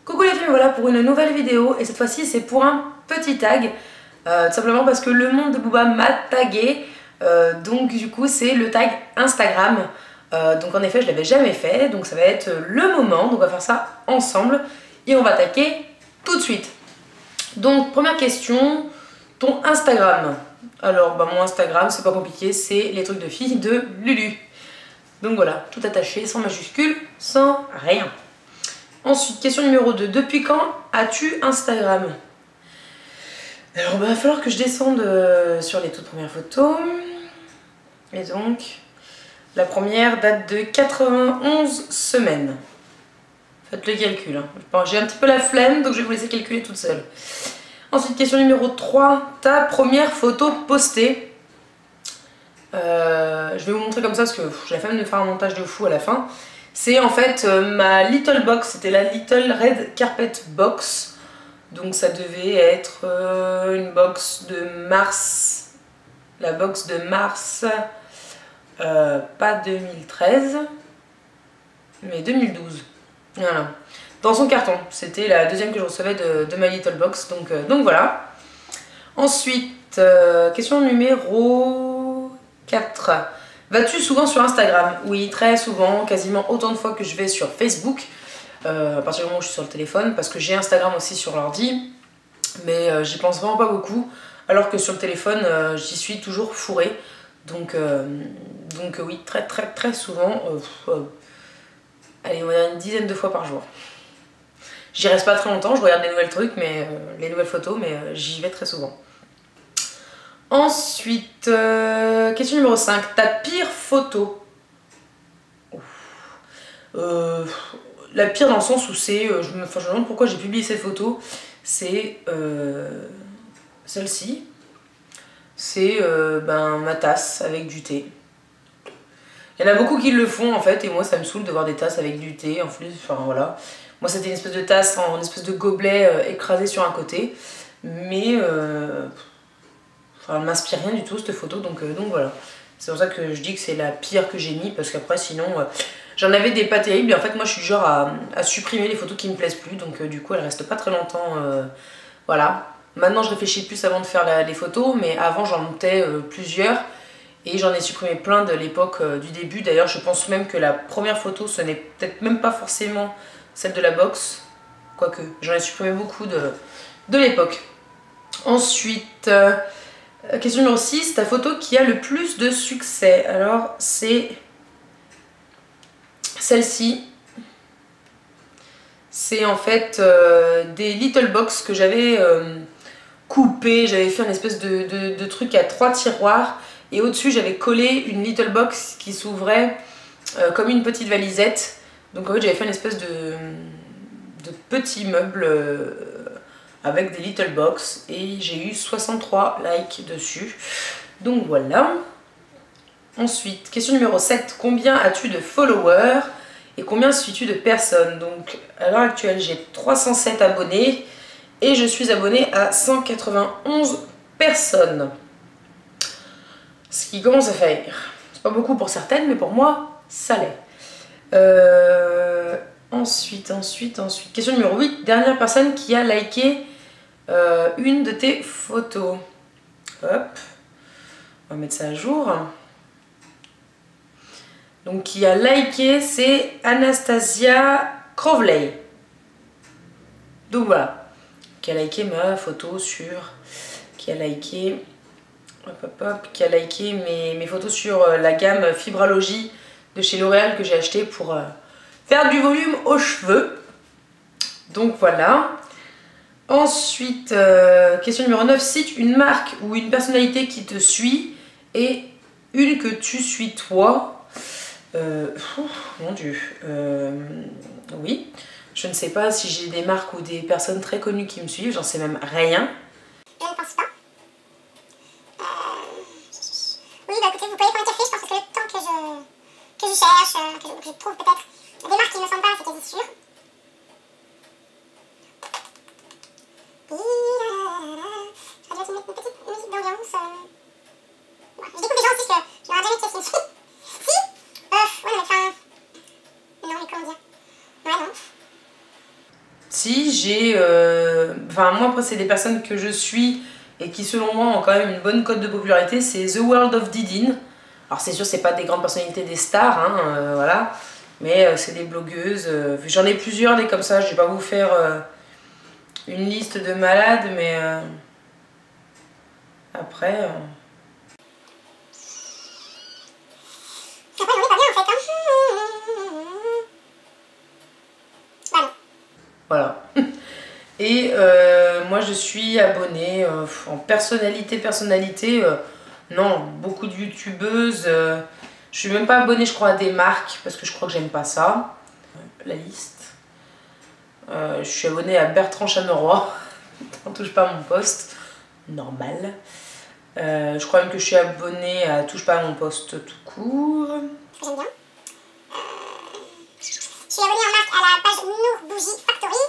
Coucou les filles, voilà pour une nouvelle vidéo et cette fois-ci c'est pour un petit tag tout simplement parce que le monde de Booba m'a tagué donc du coup c'est le tag Instagram donc en effet je l'avais jamais fait donc ça va être le moment, donc on va faire ça ensemble et on va attaquer tout de suite. Donc première question, ton Instagram. Alors mon Instagram c'est pas compliqué, c'est les trucs de filles de Lulu. Donc voilà, tout attaché, sans majuscule, sans rien. Ensuite, question numéro 2. Depuis quand as-tu Instagram? Alors, il va falloir que je descende sur les toutes premières photos. Et donc, la première date de 91 semaines. Faites le calcul. Hein. J'ai un petit peu la flemme, donc je vais vous laisser calculer toute seule. Ensuite, question numéro 3. Ta première photo postée. Je vais vous montrer comme ça parce que j'ai la flemme de faire un montage de fou à la fin. C'est en fait ma Little Box, c'était la Little Red Carpet Box. Donc ça devait être une box de mars. La box de mars, pas 2013, mais 2012. Voilà. Dans son carton, c'était la deuxième que je recevais de ma Little Box. Donc voilà. Ensuite, question numéro 4. Vas-tu souvent sur Instagram? Oui, très souvent, quasiment autant de fois que je vais sur Facebook, à partir du moment où je suis sur le téléphone, parce que j'ai Instagram aussi sur l'ordi, mais j'y pense vraiment pas beaucoup, alors que sur le téléphone, j'y suis toujours fourrée. Donc oui, très souvent, allez, on va dire une dizaine de fois par jour. J'y reste pas très longtemps, je regarde les nouvelles trucs, mais les nouvelles photos, mais j'y vais très souvent. Ensuite, question numéro 5. Ta pire photo? La pire dans le sens où c'est... je me demande pourquoi j'ai publié cette photo. C'est celle-ci. C'est ma tasse avec du thé. Il y en a beaucoup qui le font en fait, et moi ça me saoule de voir des tasses avec du thé. En plus, enfin voilà. Moi c'était une espèce de tasse, en espèce de gobelet écrasé sur un côté. Mais... elle m'inspire rien du tout cette photo, donc voilà. C'est pour ça que je dis que c'est la pire que j'ai mis, parce qu'après sinon j'en avais des pas terribles et en fait moi je suis du genre à supprimer les photos qui me plaisent plus, donc du coup elles restent pas très longtemps, voilà. Maintenant je réfléchis plus avant de faire les photos, mais avant j'en montais plusieurs et j'en ai supprimé plein de l'époque du début. D'ailleurs je pense même que la première photo ce n'est peut-être même pas forcément celle de la box, quoique j'en ai supprimé beaucoup de l'époque. Ensuite... question numéro 6, ta photo qui a le plus de succès. Alors c'est celle-ci. C'est en fait des Little Box que j'avais coupé. J'avais fait une espèce de truc à 3 tiroirs. Et au-dessus j'avais collé une Little Box qui s'ouvrait comme une petite valisette. Donc en fait j'avais fait une espèce de petit meuble... avec des Little Box et j'ai eu 63 likes dessus. Donc voilà. Ensuite, question numéro 7. Combien as-tu de followers et combien suis-tu de personnes? Donc à l'heure actuelle, j'ai 307 abonnés et je suis abonnée à 191 personnes. Ce qui commence à faire. C'est pas beaucoup pour certaines, mais pour moi, ça l'est. Ensuite. Question numéro 8. Dernière personne qui a liké une de tes photos. Hop, on va mettre ça à jour. Donc qui a liké, c'est Anastasia Crowley. Donc voilà, qui a liké ma photo sur... Qui a liké... qui a liké mes photos sur la gamme Fibralogie de chez L'Oréal que j'ai acheté pour faire du volume aux cheveux. Donc voilà. Ensuite, question numéro 9, cite une marque ou une personnalité qui te suit et une que tu suis toi. Mon Dieu. Oui, je ne sais pas si j'ai des marques ou des personnes très connues qui me suivent, j'en sais même rien. Je ne pense pas. Oui, bah écoutez, vous pouvez prendre un café, je pense que le temps que je cherche, que je trouve peut-être des marques qui ne me semblent pas, c'est quasi sûr. J'aurais dû mettre une petite musique d'ambiance. Ouais. Je découvre des gens aussi que je n'aurais jamais testé. Si ouais, non, mais enfin... Non, mais comment dire? Ouais, non. aussi, j'ai... Enfin, moi, après, c'est des personnes que je suis et qui, selon moi, ont quand même une bonne cote de popularité. C'est The World of Didine. Alors, c'est sûr, c'est pas des grandes personnalités, des stars, hein, voilà. Mais c'est des blogueuses. J'en ai plusieurs, des comme ça. Je vais pas vous faire une liste de malades, mais... après... Après, j'en ai pas bien en fait. Hein. Voilà. Et moi je suis abonnée en personnalité, non, beaucoup de youtubeuses. Je suis même pas abonnée, je crois, à des marques parce que je crois que j'aime pas ça. La liste. Je suis abonnée à Bertrand Chameroy. On touche pas à mon poste. Normal. Je crois même que je suis abonnée à Touche pas à mon poste tout court. J'aime bien. Je suis abonnée en marque à la page Nour Bougie Factory.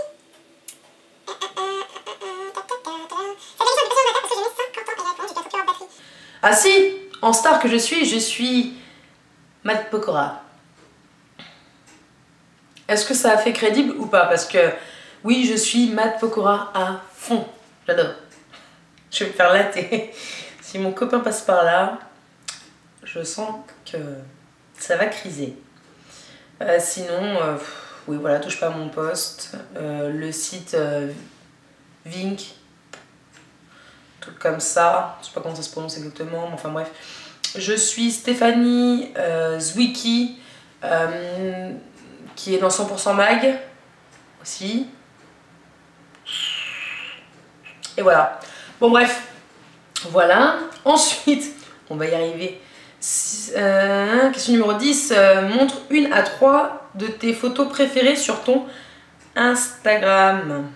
Ah si, en star que je suis Matt Pokora. Est-ce que ça a fait crédible ou pas? Parce que oui, je suis Matt Pokora à fond. J'adore. Je vais me faire latter. Si mon copain passe par là, je sens que ça va criser. Sinon, oui, voilà, touche pas à mon poste. Le site Vink, truc comme ça. Je sais pas comment ça se prononce exactement, mais enfin bref. Je suis Stéphanie Zwicky, qui est dans 100% Mag aussi. Et voilà. Bon bref, voilà. Ensuite, on va y arriver. Question numéro 10. Montre 1 à 3 de tes photos préférées sur ton Instagram.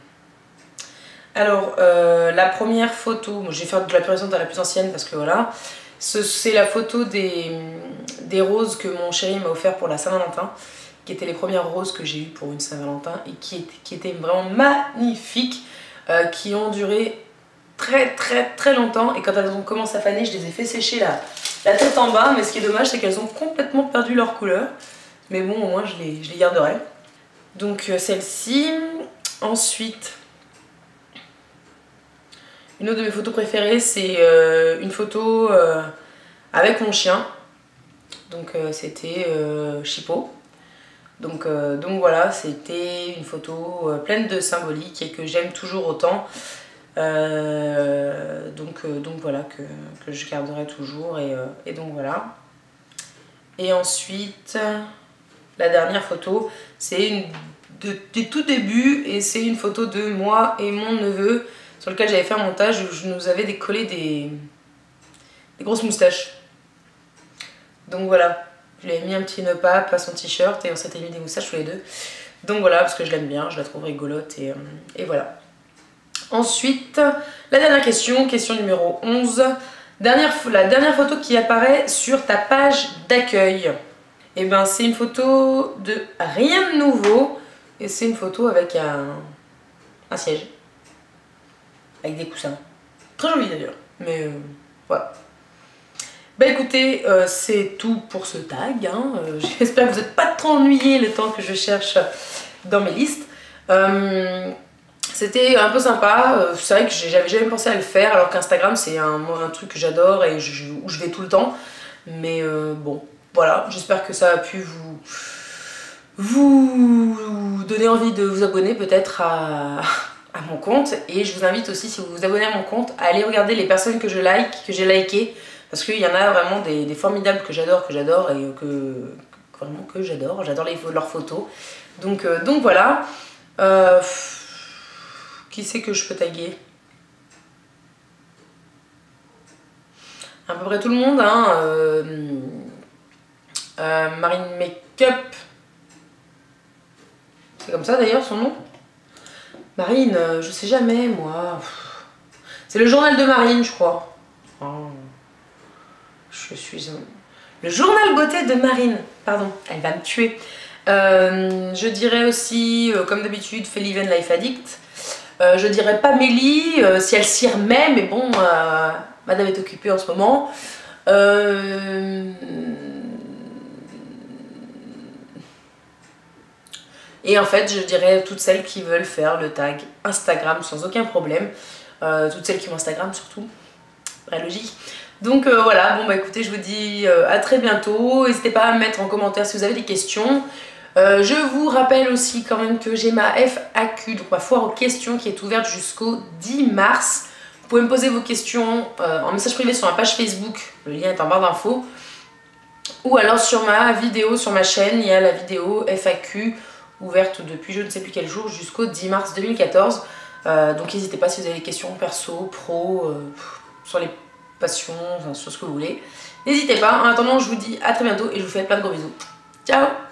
Alors, la première photo, je vais faire de la plus récente à la plus ancienne parce que voilà. C'est la photo des roses que mon chéri m'a offert pour la Saint-Valentin, qui étaient les premières roses que j'ai eues pour une Saint-Valentin et qui étaient vraiment magnifiques, qui ont duré très longtemps, et quand elles ont commencé à faner, je les ai fait sécher la tête en bas, mais ce qui est dommage, c'est qu'elles ont complètement perdu leur couleur. Mais bon, au moins je les garderai. Donc celle-ci. Ensuite, une autre de mes photos préférées, c'est une photo avec mon chien. Donc c'était Chippo. Donc voilà, c'était une photo pleine de symbolique et que j'aime toujours autant. Donc voilà, que je garderai toujours, et donc voilà. Et ensuite, la dernière photo, c'est du tout début, et c'est une photo de moi et mon neveu sur lequel j'avais fait un montage où je nous avais décollé des grosses moustaches. Donc voilà, je lui avais mis un petit nœud-pape à son t-shirt et on s'était mis des moustaches tous les deux. Donc voilà, parce que je l'aime bien, je la trouve rigolote, et voilà. Ensuite, la dernière question, question numéro 11. La dernière photo qui apparaît sur ta page d'accueil. Et ben c'est une photo de rien de nouveau. Et c'est une photo avec un siège. Avec des coussins. Très joli d'ailleurs. Mais voilà. Bah écoutez, c'est tout pour ce tag. Hein. J'espère que vous n'êtes pas trop ennuyés le temps que je cherche dans mes listes. C'était un peu sympa, c'est vrai que j'avais jamais pensé à le faire, alors qu'Instagram c'est un truc que j'adore et où je vais tout le temps. Mais bon, voilà, j'espère que ça a pu vous donner envie de vous abonner peut-être à mon compte. Et je vous invite aussi, si vous vous abonnez à mon compte, à aller regarder les personnes que j'ai likées, parce qu'il y en a vraiment des formidables que j'adore et vraiment que j'adore leurs photos. Donc voilà. Qui c'est que je peux taguer? À peu près tout le monde, hein. Marine Makeup. C'est comme ça d'ailleurs son nom? Marine, je sais jamais moi. C'est le journal de Marine, je crois. Oh. Je suis le journal beauté de Marine. Pardon, elle va me tuer. Je dirais aussi, comme d'habitude, Feliven Life Addict. Je dirais pas Mélie, si elle s'y remet, mais bon, madame est occupée en ce moment. Et en fait, je dirais toutes celles qui veulent faire le tag Instagram sans aucun problème. Toutes celles qui ont Instagram surtout. Très logique. Donc voilà, bon bah écoutez, je vous dis à très bientôt. N'hésitez pas à me mettre en commentaire si vous avez des questions. Je vous rappelle aussi quand même que j'ai ma FAQ, donc ma foire aux questions qui est ouverte jusqu'au 10 mars. Vous pouvez me poser vos questions en message privé sur ma page Facebook, le lien est en barre d'infos. Ou alors sur ma vidéo, sur ma chaîne, il y a la vidéo FAQ ouverte depuis je ne sais plus quel jour jusqu'au 10 mars 2014. Donc n'hésitez pas si vous avez des questions perso, pro, sur les passions, enfin, sur ce que vous voulez. N'hésitez pas. En attendant, je vous dis à très bientôt et je vous fais plein de gros bisous. Ciao!